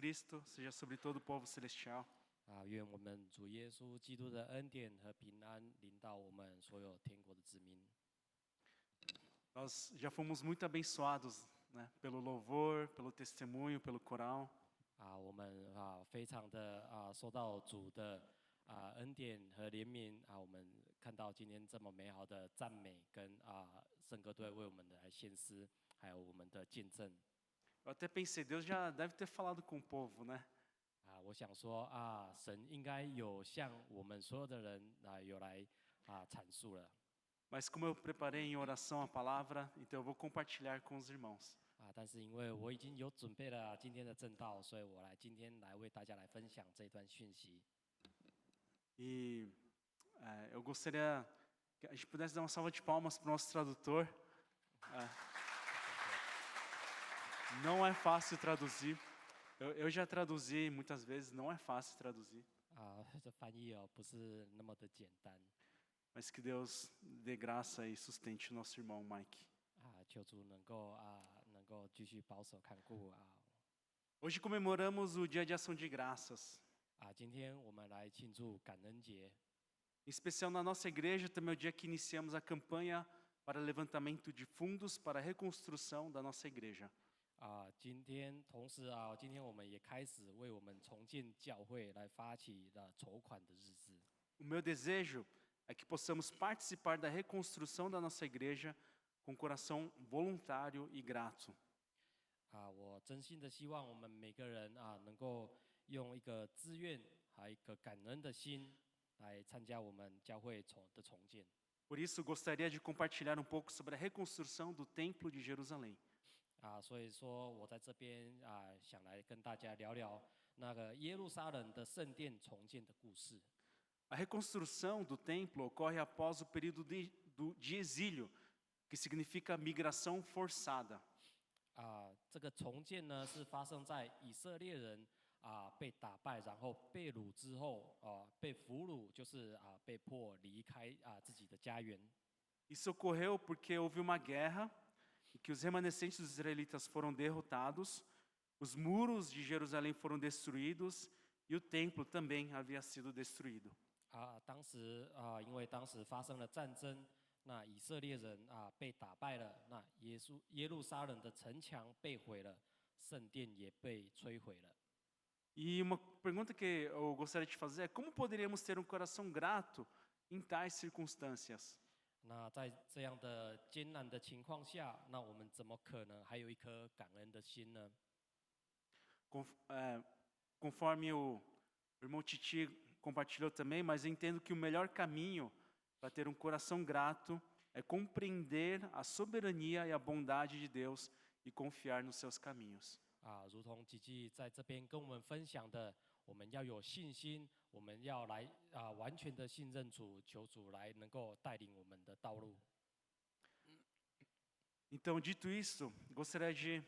Cristo seja sobre todo o povo celestial. 愿我们主耶稣基督的恩典和平安临到我们所有天国的子民。 Nós já fomos muito abençoados, né, pelo louvor, pelo testemunho, pelo coral. 我们非常的受到主的恩典和怜悯我们看到今天这么美好的赞美跟圣歌队为我们的来献诗，还有我们的见证。 Eu até pensei, Deus já deve ter falado com o povo, né? 我想说神应该有向我们所有的人有来阐述了。 Mas como eu preparei em oração a palavra, então eu vou compartilhar com os irmãos. 但是因为我已经有准备了今天的正道，所以我今天来为大家来分享这段讯息。 E eu gostaria que a gente pudesse dar uma salva de palmas para o nosso tradutor. Não é fácil traduzir. Eu já traduzi muitas vezes, não é fácil traduzir. 这翻译不是那么的简单。 Mas que Deus dê graça e sustente o nosso irmão Mike. 求主能够继续保守看顾 Hoje comemoramos o Dia de Ação de Graças. 今天我们来庆祝感恩节。 Em especial na nossa igreja, também é o dia que iniciamos a campanha para levantamento de fundos para a reconstrução da nossa igreja. 今天同时今天我们也开始为我们重建教会来发起了筹款的日子。 O meu desejo é que possamos participar da reconstrução da nossa igreja com coração voluntário e grato. 我真心的希望我们每个人能够用一个自愿还有一个感恩的心来参加我们教会的重建。 Por isso, gostaria de compartilhar um pouco sobre a reconstrução do Templo de Jerusalém. 所以说我在这边想来跟大家聊聊那个耶路撒冷的圣殿重建的故事。 A reconstrução do templo ocorre após o período de exílio, que significa migração forçada. 这个重建呢是发生在以色列人被打败，然后被掳之后被俘虏，就是被迫离开自己的家园。 Isso ocorreu porque houve uma guerra e que os remanescentes dos israelitas foram derrotados, os muros de Jerusalém foram destruídos e o templo também havia sido destruído. 当时因为当时发生了战争，那以色列人被打败了，那耶路撒冷的城墙被毁了，圣殿也被摧毁了。 E uma pergunta que eu gostaria de fazer é como poderíamos ter um coração grato em tais circunstâncias? 那在这样的艰难的情况下，那我们怎么可能还有一颗感恩的心呢？ Conforme o irmão Titi compartilhou também, mas eu entendo que o melhor caminho para ter um coração grato é compreender a soberania e a bondade de Deus e confiar nos seus caminhos. 如同吉吉在这边跟我们分享的，我们要有信心，我们要来完全的信任主，求主来能够带领我们的道路。 Então, dito isso, gostaria de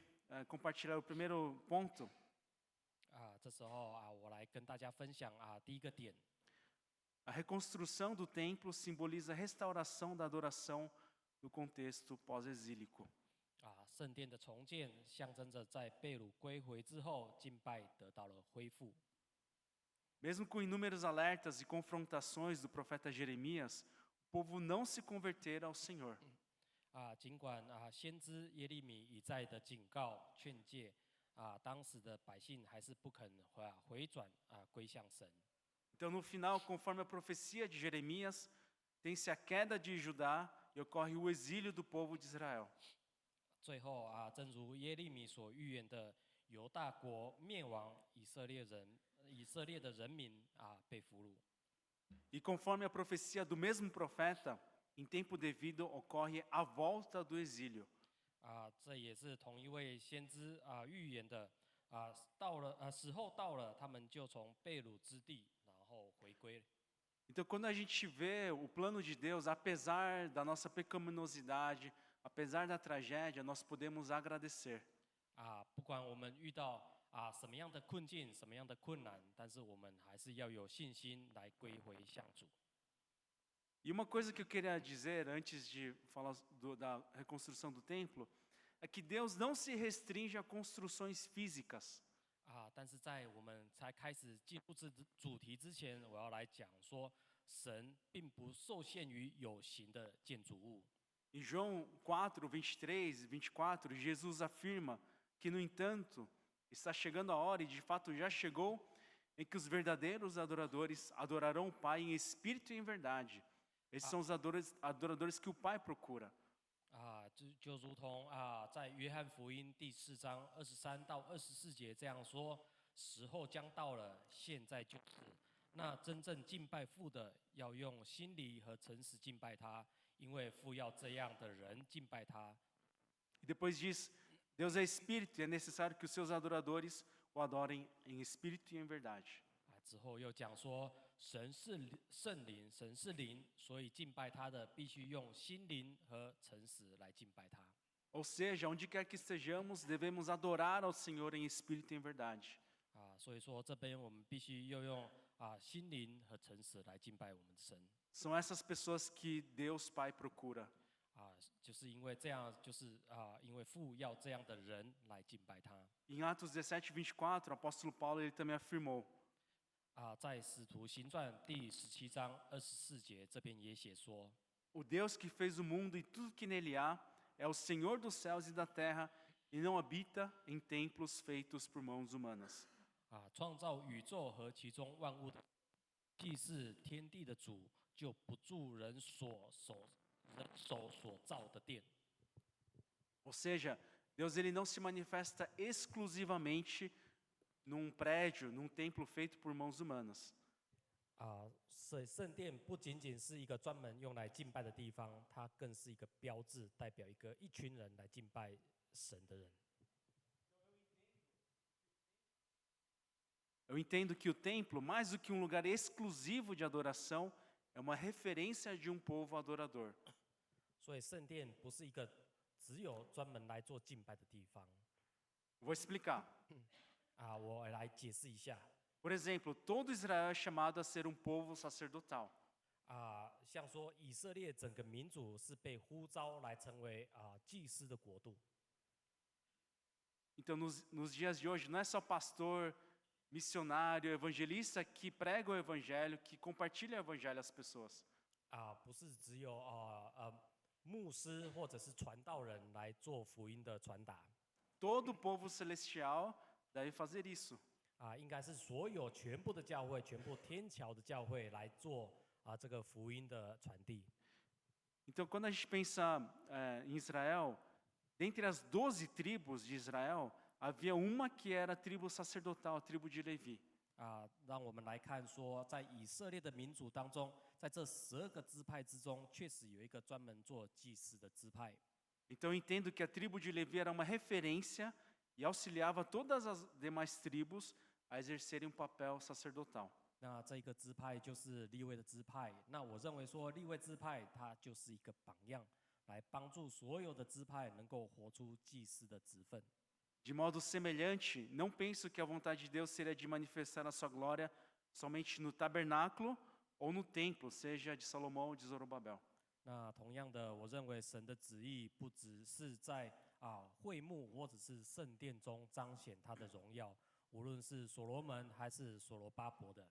compartilhar o primeiro ponto. 这时候我来跟大家分享第一个点。 A reconstrução do templo simboliza a restauração da adoração no contexto pós-exílico. 圣殿的重建象征着在被掳归回之后，敬拜得到了恢复。 Mesmo com inúmeros alertas e confrontações do profeta Jeremias, o povo não se convertera ao Senhor. 尽管先知耶利米一再的警告劝诫，当时的百姓还是不肯回转归向神。 Então, no final, conforme a profecia de Jeremias, tem-se a queda de Judá e ocorre o exílio do povo de Israel. 最后正如耶利米所预言的，犹大国灭亡，以色列的人民被俘虏。 E conforme a profecia do mesmo profeta, em tempo devido ocorre a volta do exílio. 这也是同一位先知预言的时候到了，他们就从被掳之地然后回归。 Então, quando a gente vê o plano de Deus, apesar da nossa pecaminosidade, apesar da tragédia, nós podemos agradecer. 不管我们遇到什么样的困境、什么样的困难，但是我们还是要有信心来归回向主。 E uma coisa que eu queria dizer antes de falar da reconstrução do templo é que Deus não se restringe a construções físicas. 但是在我们才开始进入这主题之前，我要来讲说，神并不受限于有形的建筑物。Em João 4, 23 e 24, Jesus afirma que, no entanto, está chegando a hora, e de fato já chegou, em que os verdadeiros adoradores adorarão o Pai em espírito e em verdade. Esses são os adoradores que o Pai procura. 就如同在约翰福音第4章23到24节这样说：时候将到了，现在就是。那真正敬拜父的，要用心理和诚实敬拜他，因为父要这样的人敬拜他。 E depois diz: Deus é espírito e é necessário que os seus adoradores o adorem em espírito e em verdade. 之后又讲说，神是圣灵，神是灵，所以敬拜他的必须用心灵和诚实来敬拜他。 Ou seja, onde quer que estejamos, devemos adorar ao Senhor em espírito e em verdade. 所以说这边我们必须要用心灵和诚实来敬拜我们的神。 São essas pessoas que Deus Pai procura. 就是因为这样，就是因为父要这样的人来敬拜他。 Em Atos 17, 24, o apóstolo Paulo ele também afirmou: 在使徒行传第17章24节这边也写说， O Deus que fez o mundo e tudo que nele há é o Senhor dos céus e da terra e não habita em templos feitos por mãos humanas. 创造宇宙和其中万物的，既是天地的主，就不住人手所造的殿。 Ou seja, Deus ele não se manifesta exclusivamente num prédio, num templo feito por mãos humanas. 所以圣殿不仅仅是一个专门用来敬拜的地方，它更是一个标志，代表一群人来敬拜神的人。 Eu entendo que o templo, mais do que um lugar exclusivo de adoração, é uma referência de um povo adorador. 所以圣殿不是一个只有专门来做敬拜的地方。 Vou explicar. 我来解释一下。 Por exemplo, todo Israel é chamado a ser um povo sacerdotal. 像说以色列整个民族是被呼召来成为祭司的国度。 Então, nos dias de hoje, não é só pastor, missionário, evangelista que prega o evangelho, que compartilha o evangelho às pessoas. 不是只有牧师或者是传道人来做福音的传达。 Todo povo celestial deve fazer isso. 应该是所有全部的教会，全部天桥的教会来做这个福音的传递。 Então, quando a gente pensa em Israel, dentre as 12 tribos de Israel, havia uma que era a tribo sacerdotal, a tribo de Levi. 让我们来看说，在以色列的民族当中，在这12个支派之中，确实有一个专门做祭司的支派。 Então, eu entendo que a tribo de Levi era uma referência e auxiliava todas as demais tribos a exercerem um papel sacerdotal. 那这一个支派就是利未的支派。那我认为说，利未支派它就是一个榜样，来帮助所有的支派能够活出祭司的职分。 De modo semelhante, não penso que a vontade de Deus seria de manifestar a sua glória somente no tabernáculo ou no templo, seja de Salomão ou de Zorobabel. 那同样的，我认为神的旨意不只是在会幕或者是圣殿中彰显他的荣耀，无论是所罗门还是所罗巴伯的。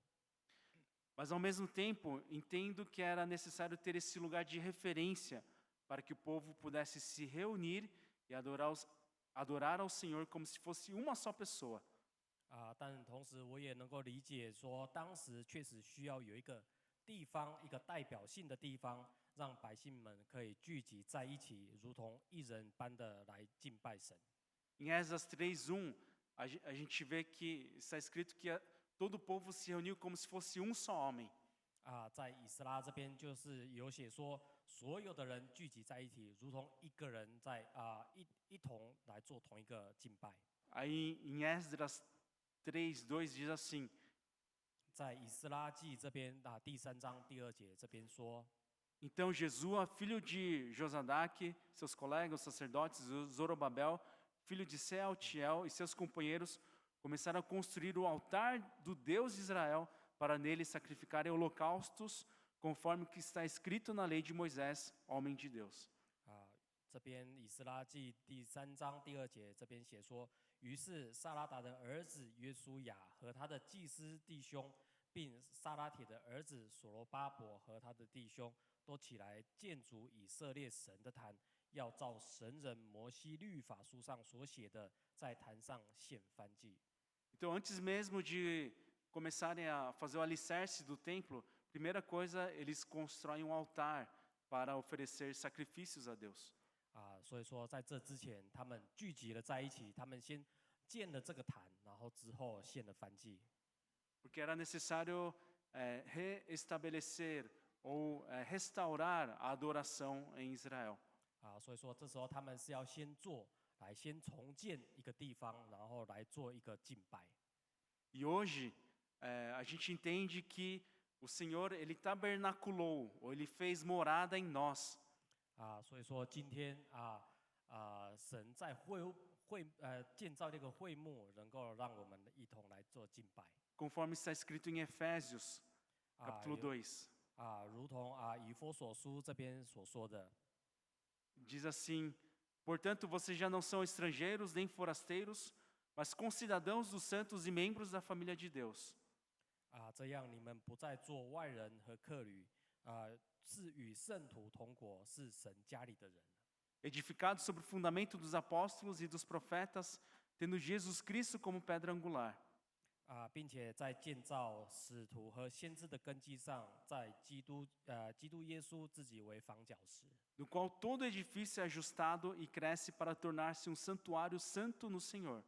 Mas, ao mesmo tempo, entendo que era necessário ter esse lugar de referência para que o povo pudesse se reunir e adorar ao Senhor como se fosse uma só pessoa. 但同时我也能够理解说，当时确实需要有一个地方，一个代表性的地方，让百姓们可以聚集在一起，如同一人般的来敬拜神。 Em Esdras 3:1, a gente vê que está escrito que todo o povo se reuniu como se fosse um só homem. 在以斯拉这边就是有写说，所有的人聚集在一起，如同一个人在一同来做同一个敬拜。 Aí em Esdras 3:2 diz assim: 在以斯拉记这边第3章第2节这边说， Então Jesua, filho de Josadaque, seus colegas, os sacerdotes, Zorobabel, filho de Sealtiel e seus companheiros começaram a construir o altar do Deus de Israel para nele sacrificarem holocaustos, conforme o que está escrito na lei de Moisés, homem de Deus. 这边以斯拉记第3章第2节这边写说，于是撒拉达的儿子约书亚和他的祭司弟兄，并撒拉铁的儿子所罗巴伯和他的弟兄，都起来建筑以色列神的坛，要照神人摩西律法书上所写的，在坛上献燔祭。Então, antes mesmo de começarem a fazer o alicerce do templo, primeira coisa, eles constroem um altar para oferecer sacrifícios a Deus. 所以说在这之前，他们聚集了在一起，他们先建了这个坛，然后之后献了燔祭。Porque era necessário reestabelecer ou restaurar a adoração em Israel. 所以说这时候他们是要先先重建一个地方，然后来做一个敬拜。E hoje a gente entende que o Senhor ele tabernaculou ou ele fez morada em nós. 所以说今天神在建造这个会幕，能够让我们一同来做敬拜。Conforme está escrito em Efésios, capítulo 2. 如同以弗所书这边所说的。Diz assim: Portanto, vocês já não são estrangeiros nem forasteiros, mas concidadãos dos santos e membros da família de Deus. 这样你们不再做外人和客旅，是与圣徒同国，是神家里的人。Edificados sobre o fundamento dos apóstolos e dos profetas, tendo Jesus Cristo como pedra angular. 并且在建造使徒和先知的根基上，在基督耶稣自己为房角石。No qual todo edifício é ajustado e cresce para tornar-se um santuário santo no Senhor.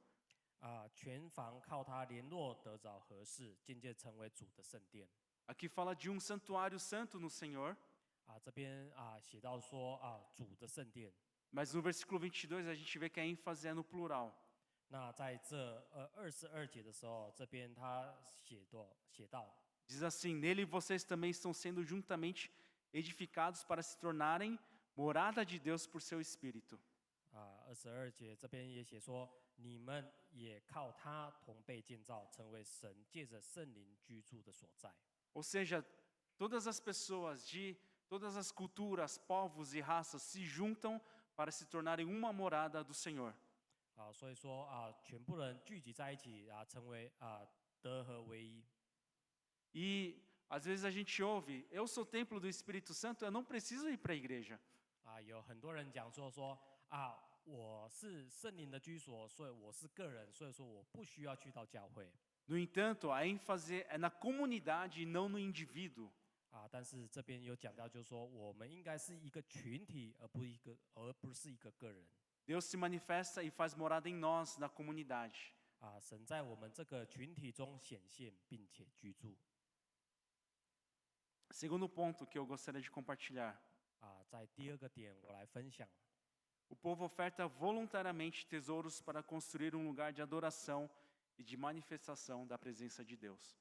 全房靠他联络得着合适，渐渐成为主的圣殿。Aqui fala de um santuário santo no Senhor. 这边写到说主的圣殿。Mas no versículo 22 a gente vê que a ênfase é no plural. 那在这22节的时候，这边他写到 Diz assim: Nele vocês também estão sendo juntamente edificados para se tornarem morada de Deus por seu Espírito. 22节这边也写说，你们也靠他同被建造，成为神借着圣灵居住的所在。Ou seja, todas as pessoas de todas as culturas, povos e raças se juntam para se tornarem uma morada do Senhor. 所以说全部人聚集在一起成为德合为一。E às vezes a gente ouve: eu sou templo do Espírito Santo, eu não preciso ir para a igreja. 有很多人讲说我是圣灵的居所，所以我是个人，所以说我不需要去到教会。No entanto, a ênfase é na comunidade e não no indivíduo. 但是这边有讲到，就是说我们应该是一个群体，而不是一个个人。Deus se manifesta e faz morada em nós, na comunidade. 神在我们这个群体中显现，并且居住。Segundo ponto que eu gostaria de compartilhar. 在第二个点，我来分享。O povo oferta voluntariamente tesouros para construir um lugar de adoração e de manifestação da presença de Deus.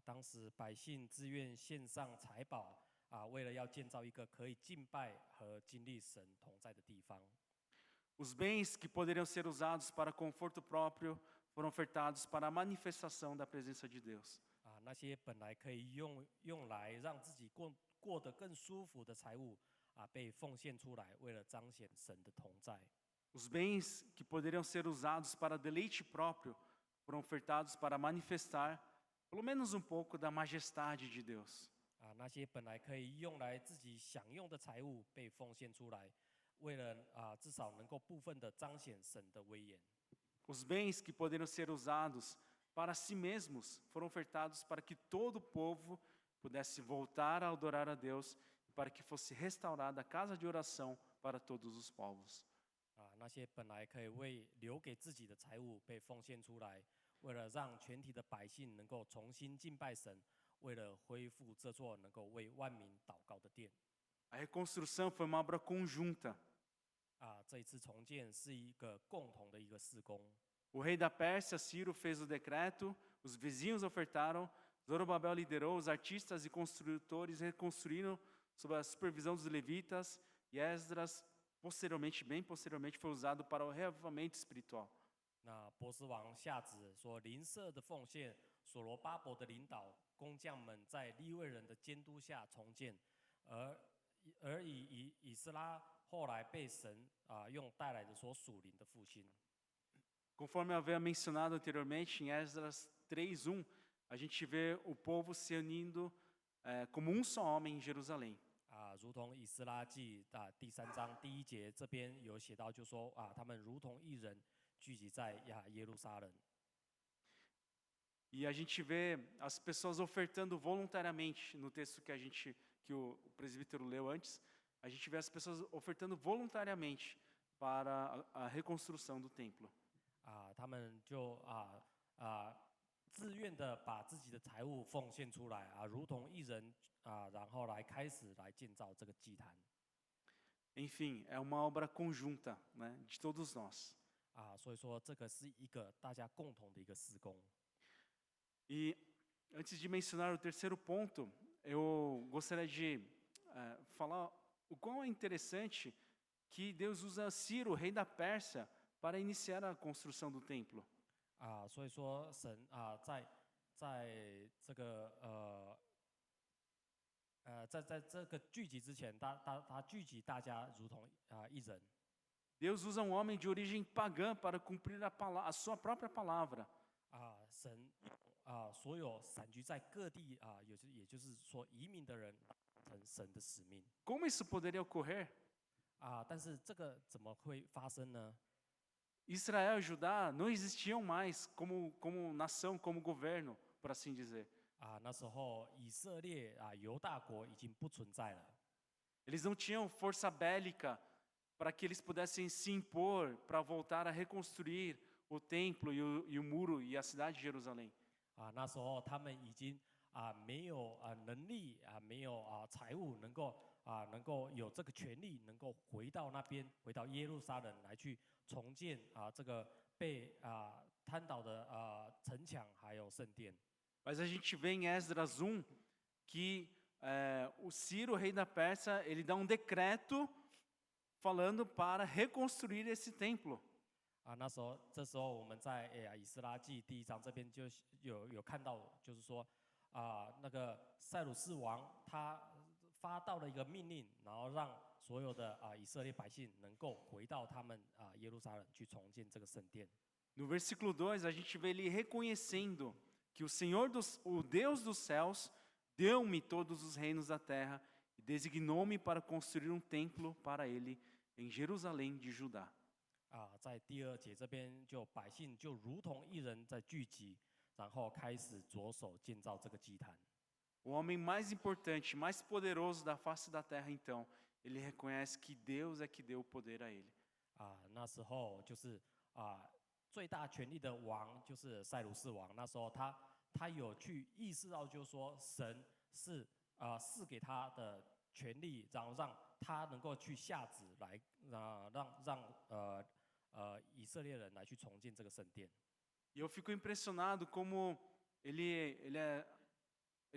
当时百姓自愿献上财宝为了要建造一个可以敬拜和经历神同在的地方。Os bens que poderiam ser usados para conforto próprio foram ofertados para a manifestação da presença de Deus. 那些本来可以用来让自己过得更舒服的财物被奉献出来，为了彰显神的同在。Os bens que poderiam ser usados para deleite próprio foram ofertados para manifestar, pelo menos um pouco, da majestade de Deus. 那些本来可以用来自己享用的财物被奉献出来，为了至少能够部分的彰显神的威严。Os bens que poderiam ser usados para si mesmos foram ofertados para que todo o povo pudesse voltar a adorar a Deus e para que fosse restaurada a casa de oração para todos os povos. 那些本来可以留给自己的财物被奉献出来，为了让全体的百姓能够重新敬拜神，为了恢复这座能够为万民祷告的殿。A reconstrução foi uma obra conjunta. 这一次重建是一个共同的一个事工。O rei da Pérsia, Ciro, fez o decreto, os vizinhos ofertaram, Zorobabel liderou, os artistas e construtores reconstruíram sob a supervisão dos levitas, e Esdras, bem posteriormente, foi usado para o reavivamento espiritual. 那波斯王下旨说，邻舍的奉献，所罗巴伯的领导，工匠们在利未人的监督下重建，而以斯拉后来被神用带来的所属灵的复兴。Conforme eu havia mencionado anteriormente, em Esdras 3:1, a gente vê o povo se unindo como um só homem em Jerusalém. 如同以斯拉记第3章第1节这边有写到，就说他们如同一人聚集在耶路撒冷。 E a gente vê as pessoas ofertando voluntariamente no texto que o presbítero leu antes. A gente vê as pessoas ofertando voluntariamente para a reconstrução do templo. 他们就自愿的把自己的财物奉献出来如同一人然后来开始来建造这个祭坛。 Enfim, é uma obra conjunta, né, de todos nós. 所以说这个是一个大家共同的一个施工。 E antes de mencionar o terceiro ponto, eu gostaria de falar o quão é interessante que Deus usa Ciro, rei da Pérsia, para iniciar a construção do templo. 所以说神在这个在这个聚集之前，他聚集大家如同一人。 Deus usa um homem de origem pagã para cumprir a sua própria palavra. 神所有散居在各地也就是说移民的人成神的使命。 Como isso poderia ocorrer? 但是这个怎么会发生呢？ Israel e Judá não existiam mais como nação, como governo, por assim dizer. 那时候以色列犹大国已经不存在了。 Eles não tinham força bélica para que eles pudessem se impor para voltar a reconstruir o templo e o muro e a cidade de Jerusalém. 那时候他们已经没有能力没有财务能够有这个权利，能够回到那边，回到耶路撒冷来去重建这个被瘫倒的城墙还有圣殿。 Mas a gente vê em Esdras 1 que o Ciro, rei da Pérsia, ele dá um decreto falando para reconstruir esse templo. 这时候我们在以斯拉记第1章这边就有看到，就是说那个塞鲁士王他发到了一个命令，然后让所有的以色列百姓能够回到他们耶路撒冷去重建这个圣殿。 No versículo 2, a gente vê ele reconhecendo que o Deus dos céus, deu-me todos os reinos da terra e designou-me para construir um templo para ele em Jerusalém de Judá. 在第2节这边就百姓就如同一人在聚集，然后开始着手建造这个祭坛。 O homem mais importante, mais poderoso da face da terra, então, ele reconhece que Deus é que deu o poder a ele. 那时候就是最大权力的王就是塞鲁士王，那时候他有去意识到，就是说神是赐给他的权力，然后让他能够去下旨来让以色列人来去重建这个圣殿。 E eu fico impressionado como ele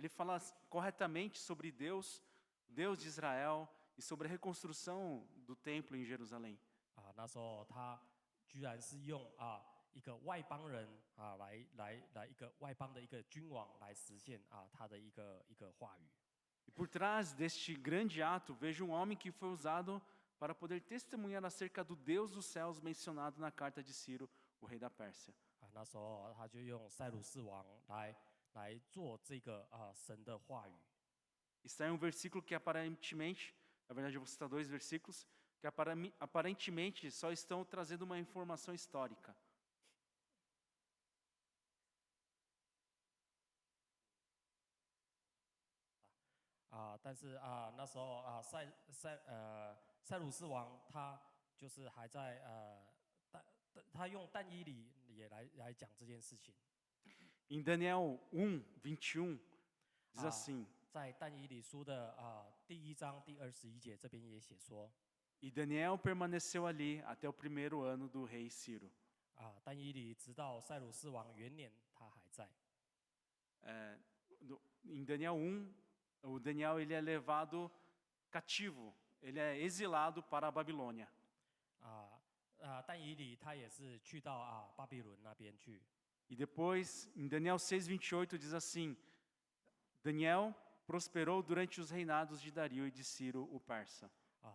fala corretamente sobre Deus, Deus de Israel, e sobre a reconstrução do templo em Jerusalém. 那时候他居然是用一个外邦人来一个外邦的一个君王来实现他的一个话语。 E por trás deste grande ato, vejo um homem que foi usado para poder testemunhar acerca do Deus dos céus mencionado na carta de Ciro, o rei da Pérsia. 那时候他就用塞鲁士王来做这个神的话语。 Está em um versículo que aparentemente, na verdade eu vou citar 2 versículos, que aparentemente só estão trazendo uma informação histórica. 但是那时候塞鲁士王他就是还在他用但以理也来讲这件事情。 Em Daniel 1:21, diz assim: 在但以理书的第1章第21节这边也写说， E Daniel permaneceu ali até o primeiro ano do rei Ciro. 但以理直到塞鲁士王元年他还在。 Em Daniel 1, o Daniel ele é levado cativo, ele é exilado para a Babilônia. 但以理他也是去到巴比伦那边去。 E depois, em Daniel 6:28 diz assim: Daniel prosperou durante os reinados de Dario e de Ciro o persa.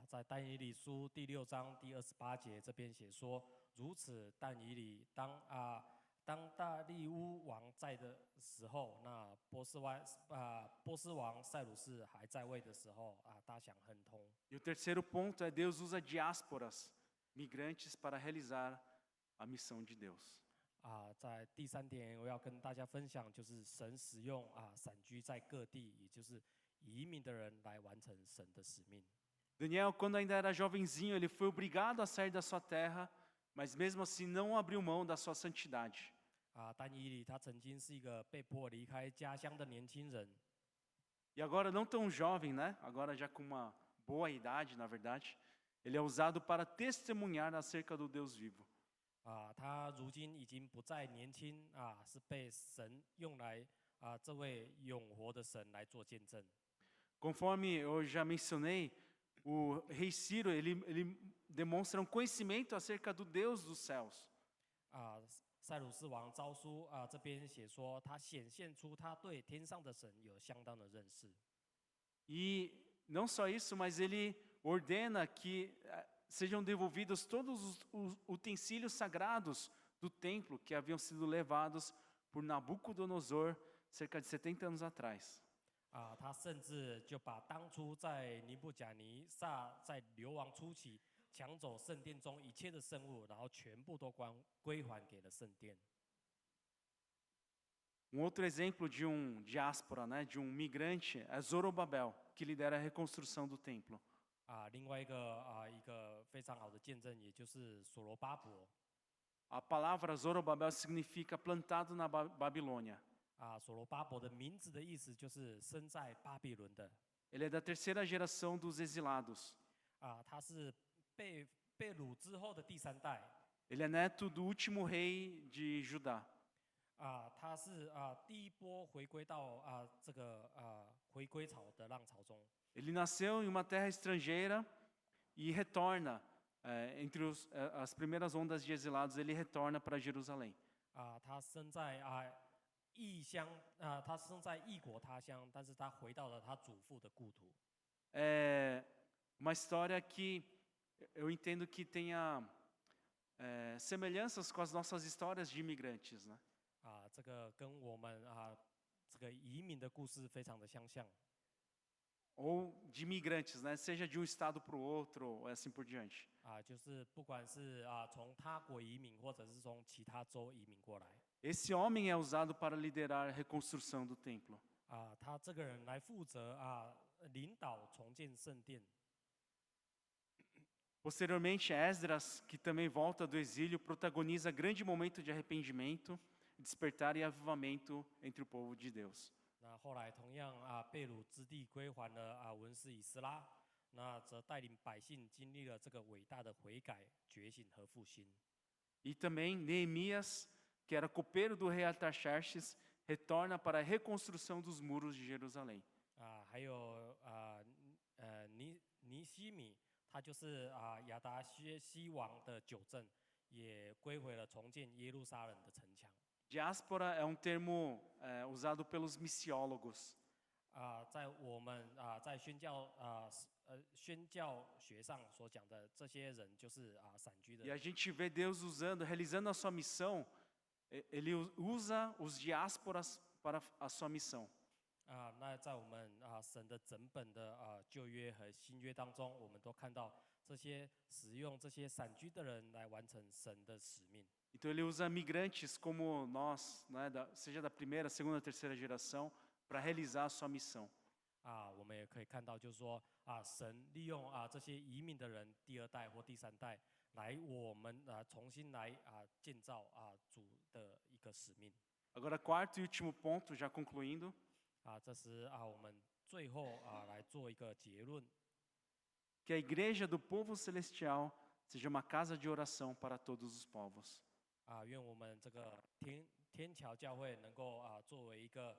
在但以理书第6章第28节这边写说，如此但以理，当大利乌王在的时候，那波斯王塞鲁士还在位的时候大享亨通。E o terceiro ponto é Deus usa diásporas, migrantes, para realizar a missão de Deus. 在第3点，我要跟大家分享，就是神使用散居在各地，也就是移民的人来完成神的使命。Daniel, quando ainda era jovenzinho, ele foi obrigado a sair da sua terra, mas mesmo assim não abriu mão da sua santidade. 但以理他曾经是一个被迫离开家乡的年轻人， E agora não tão jovem, né? Agora já com uma boa idade, na verdade, ele é usado para testemunhar acerca do Deus vivo. 他如今已经不再年轻是被神用来这位永活的神来做见证。 Conforme eu já mencionei, o rei Ciro, ele demonstra um conhecimento acerca do Deus dos céus. 塞鲁士王诏书这边写说，他显现出他对天上的神有相当的认识。 E não só isso, mas ele ordena que sejam devolvidos todos os utensílios sagrados do templo que haviam sido levados por Nabucodonosor cerca de 70 anos atrás. 他甚至就把当初在尼布甲尼撒在流亡初期抢走圣殿中一切的圣物，然后全部都归还给了圣殿。 Outro exemplo de diáspora, né, de migrante, é Zorobabel, que lidera a reconstrução do templo. 另外一个非常好的见证，也就是所罗巴伯。 A palavra Zorobabel significa plantado na Babilônia. 所罗巴伯的名字的意思就是生在巴比伦的。 Ele é da terceira geração dos exilados. 他是被掳之后的第3代。 Ele é neto do último rei de Judá. 他是第一波回归到这个回归潮的浪潮中。 Ele nasceu em uma terra estrangeira e retorna entre as primeiras ondas de exilados. Ele retorna para Jerusalém. 他生在异乡他生在异国他乡，但是他回到了他祖父的故土。 É uma história que eu entendo que tenha semelhanças com as nossas histórias de imigrantes, né? 这个跟我们这个移民的故事非常的相像。 Ou de imigrantes, né? Seja de um estado para o outro, ou assim por diante. 就是不管是从他国移民，或者是从其他州移民过来。 Esse homem é usado para liderar a reconstrução do templo. 他这个人来负责领导重建圣殿。 Posteriormente, Esdras, que também volta do exílio, protagoniza grande momento de arrependimento, despertar e avivamento entre o povo de Deus. 那后来同样被掳之地归还了文士以斯拉，那则带领百姓经历了这个伟大的悔改、觉醒和复兴。 E também Neemias, que era copeiro do rei Artaxerxes, retorna para a reconstrução dos muros de Jerusalém. 还有尼希米，他就是亚达薛西王的九正，也归回了重建耶路撒冷的城墙。 Diáspora é termo usado pelos missiólogos. 在我们在宣教学上所讲的这些人，就是散居的 E a gente vê Deus realizando a sua missão, ele usa os diásporas para a sua missão. 那在我们神的整本的旧约和新约当中，我们都看到这些使用这些散居的人来完成神的使命。 Então ele usa migrantes como nós, né, seja da primeira, segunda, terceira geração, para realizar a sua missão. 我们也可以看到，就是说神利用这些移民的人，第2代或第3代，来我们重新来建造主的一个使命。 Agora, quarto e último ponto, já concluindo. 这是我们最后来做一个结论。 Que a igreja do povo celestial seja uma casa de oração para todos os povos. 愿我们这个天桥教会能够作为一个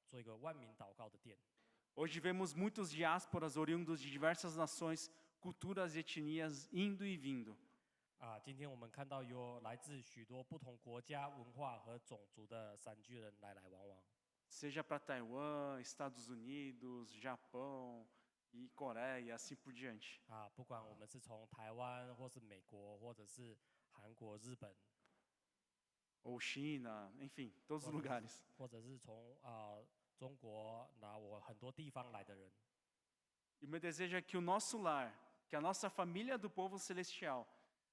做一个万民祷告的殿。 Hoje vemos muitos diásporas oriundos de diversas nações, culturas e etnias indo e vindo. 今天我们看到有来自许多不同国家、文化和种族的散居人来来往往。 Seja para Taiwan, Estados Unidos, Japão e Coreia, assim por diante. 不管我们是从台湾，或是美国，或者是韩国、日本， ou China, enfim, todos os 或者是 lugares. 或者是从中国我很多地方来的人。 E o meu desejo é que o nosso lar, que a nossa família do povo celestial,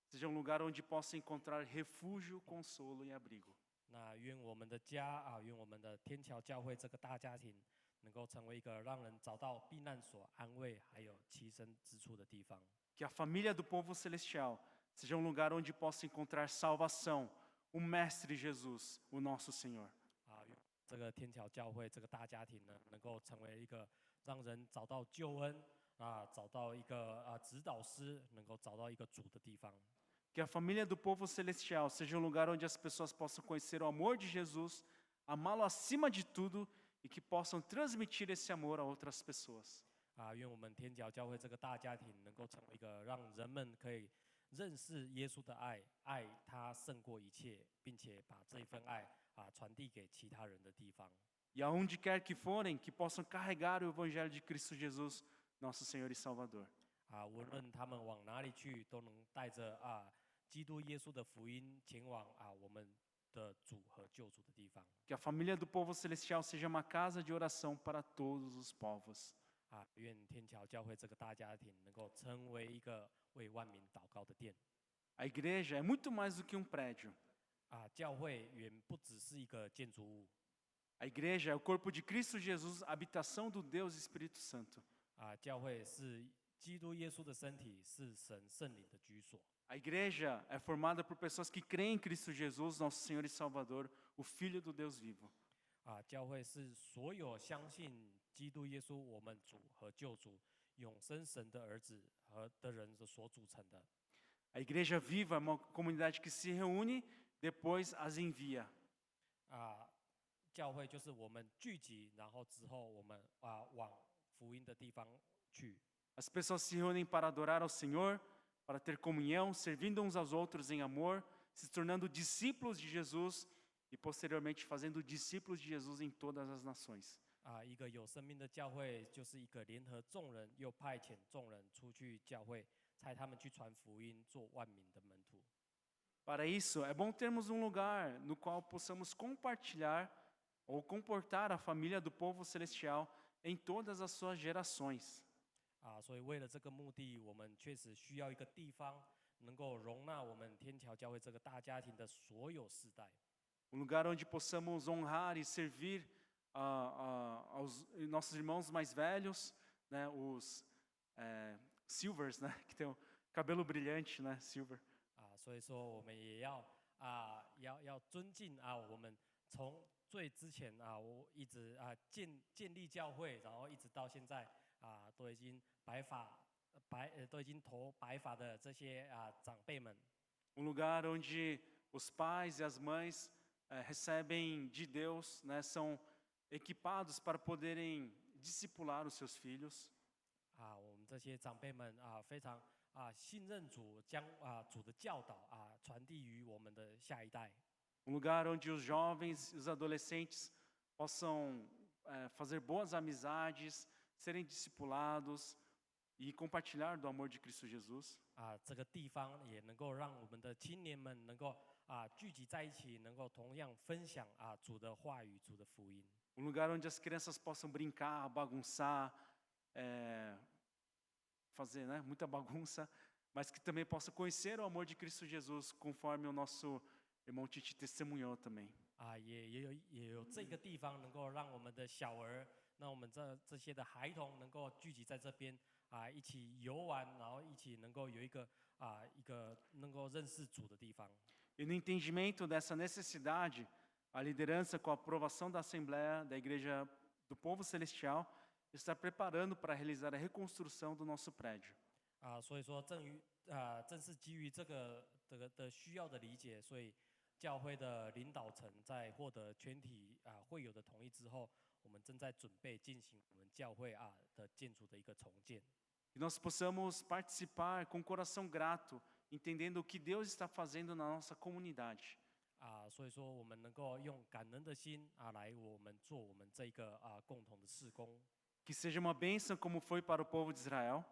seja um lugar onde possa encontrar refúgio, consolo e abrigo. 那愿我们的家愿我们的天桥教会这个大家庭，能够成为一个让人找到避难所、安慰还有栖身之处的地方。 Que a família do povo celestial seja um lugar onde possa encontrar salvação, o Mestre Jesus, o nosso Senhor. 愿这个天桥教会这个大家庭呢，能够成为一个让人找到救恩找到一个指导师，能够找到一个主的地方。 Que a família do povo celestial seja um lugar onde as pessoas possam conhecer o amor de Jesus, amá-lo acima de tudo e que possam transmitir esse amor a outras pessoas. 愿我们天桥教会这个大家庭能够成为一个让人们可以认识耶稣的爱，爱他胜过一切，并且把这一份爱传递给其他人的地方。 E aonde quer que forem, que possam carregar o evangelho de Cristo Jesus, nosso Senhor e Salvador. 无论他们往哪里去，都能带着基督耶稣的福音前往我们的主和救主的地方。 Que a família do povo celestial seja uma casa de oração para todos os povos. 愿天桥教会这个大家庭能够成为一个为万民祷告的殿。 A igreja é muito mais do que um prédio. 教会远不只是一个建筑物。 A igreja é o corpo de Cristo Jesus, habitação do Deus Espírito Santo. 教会是基督耶稣的身体，是神圣灵的居所。 A igreja é formada por pessoas que creem em Cristo Jesus, nosso Senhor e Salvador, o Filho do Deus vivo. 教会是所有相信基督耶稣我们主和救主永生神的儿子和的人所组成的。 A igreja viva é uma comunidade que se reúne, depois as envia. 教会就是我们聚集，然后之后我们往福音的地方去。 As pessoas se reúnem para adorar ao Senhor, para ter comunhão, servindo uns aos outros em amor, se tornando discípulos de Jesus e posteriormente fazendo discípulos de Jesus em todas as nações. 一个有生命的教会，就是一个联合众人，又派遣众人出去教会，差他们去传福音，做万民的门徒。 Para isso, é bom termos um lugar no qual possamos compartilhar ou comportar a família do povo celestial em todas as suas gerações. 所以为了这个目的，我们确实需要一个地方，能够容纳我们天桥教会这个大家庭的所有世代。 Um lugar onde possamos honrar e servir aos nossos irmãos mais velhos, né, os silvers, né, que tem o cabelo brilhante, né, silver. 所以说我们也要尊敬我们从最之前我一直建立教会，然后一直到现在都已经都已经头白发的这些长辈们。 Um lugar onde os pais e as mães recebem de Deus, né, são equipados para poderem discipular os seus filhos. 我们这些长辈们非常信任主，将主的教导传递于我们的下一代。 Um lugar onde os jovens e os adolescentes possam fazer boas amizades, serem discipulados e compartilhar do amor de Cristo Jesus. 这个地方也能够让我们的青年们能够聚集在一起，能够同样分享主的话语、主的福音。 Um lugar onde as crianças possam brincar, bagunçar, fazer, né, muita bagunça, mas que também possam conhecer o amor de Cristo Jesus, conforme o nosso irmão Titi testemunhou também. 也有这个地方能够让我们的小儿，那我们这些的孩童能够聚集在这边一起游玩，然后一起能够有一个能够认识主的地方。 E no entendimento dessa necessidade, a liderança, com a aprovação da Assembleia da Igreja do Povo Celestial, está preparando para realizar a reconstrução do nosso prédio. 所以说正是基于这个的需要的理解，所以教会的领导层在获得全体会友的同意之后，我们正在准备进行我们教会的建筑的一个重建。 Que nós possamos participar com coração grato, entendendo o que Deus está fazendo na nossa comunidade. 所以说我们能够用感恩的心来我们做我们这个共同的事工。 Que seja uma bênção como foi para o povo de Israel.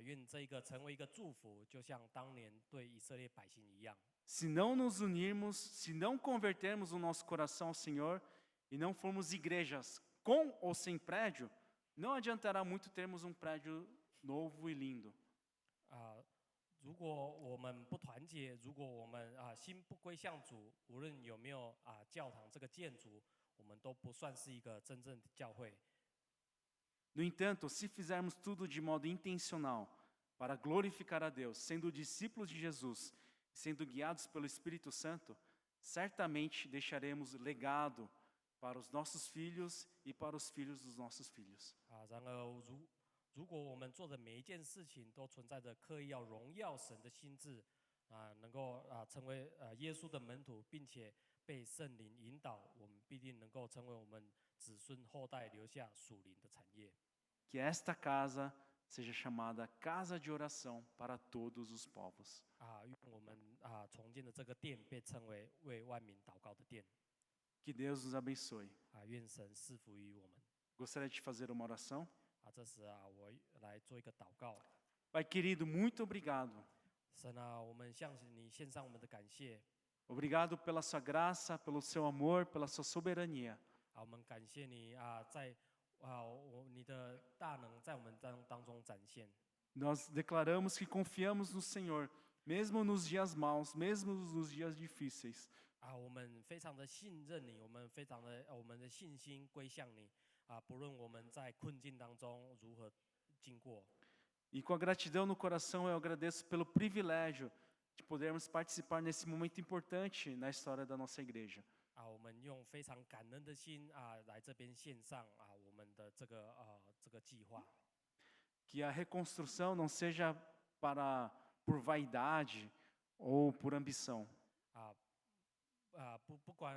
愿这一个成为一个祝福，就像当年对以色列百姓一样。Se não nos unirmos, se não convertermos o nosso coração ao Senhor e não formos igrejas com ou sem prédio, não adiantará muito termos um prédio novo e lindo. 如果我们不团结，如果我们心不归向主，无论有没有教堂这个建筑，我们都不算是一个真正的教会。No entanto, se fizermos tudo de modo intencional para glorificar a Deus, sendo discípulos de Jesus, sendo guiados pelo Espírito Santo, certamente deixaremos legado para os nossos filhos e para os filhos dos nossos filhos. 然而如果我们做的每一件事情都存在着刻意要荣耀神的心志，能够成为耶稣的门徒，并且被圣灵引导，我们必定能够成为我们子孙后代留下属灵的产业。Que esta casa seja chamada casa de oração para todos os povos. 愿我们重建的这个殿被称为为万民祷告的殿。Que Deus nos abençoe. 愿神赐福于我们。Gostaria de fazer uma oração? 这时我来做一个祷告。Pai querido, muito obrigado. 神我们向你献上我们的感谢。Obrigado pela sua graça, pelo seu amor, pela sua soberania. 我们感谢你在你的大能在我们当中展现。Nós declaramos que confiamos no Senhor, mesmo nos dias maus, mesmo nos dias difíceis. 我们非常的信任你，我们的信心归向你不论我们在困境当中如何经过。E com a gratidão no coração, eu agradeço pelo privilégio de podermos participar nesse momento importante na história da nossa igreja. 我们用非常感恩的心来这边献上我们的这个计划。Que a reconstrução não seja por vaidade ou por ambição. 不管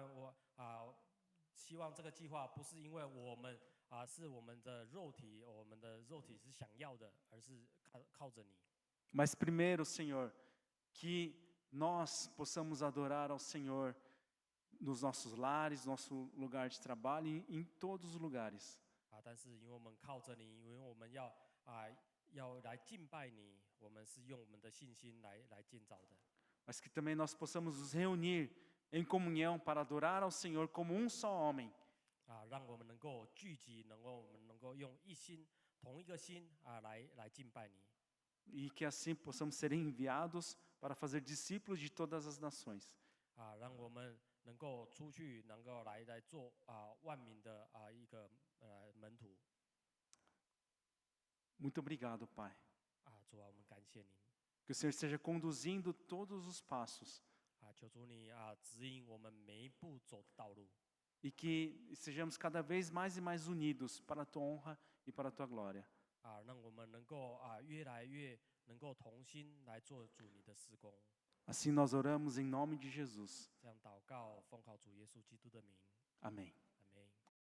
希望这个计划不是因为我们是我们的肉体是想要的，而是靠着你。Mas primeiro, Senhor, que nós possamos adorar ao Senhor nos nossos lares, nosso lugar de trabalho, em todos os lugares. 但是因为我们靠着你，因为我们要来敬拜你，我们是用我们的信心来建造的。Mas que também nós possamos nos reunir em comunhão para adorar ao Senhor como um só homem. 让我们能够聚集，我们能够用同一个心来敬拜你。E que assim possamos ser enviados para fazer discípulos de todas as nações. 让我们能够出去，能够来做万民的一个门徒。Muito obrigado, Pai. 主我们感谢您。Que o Senhor esteja conduzindo todos os passos. 求主你指引我们每一步走的道路。E que sejamos cada vez mais e mais unidos para a tua honra e para a tua glória. 让我们能够越来越能够同心来做主你的事工。Assim nós oramos em nome de Jesus. 这样祷告，奉靠主耶稣基督的名。Amém.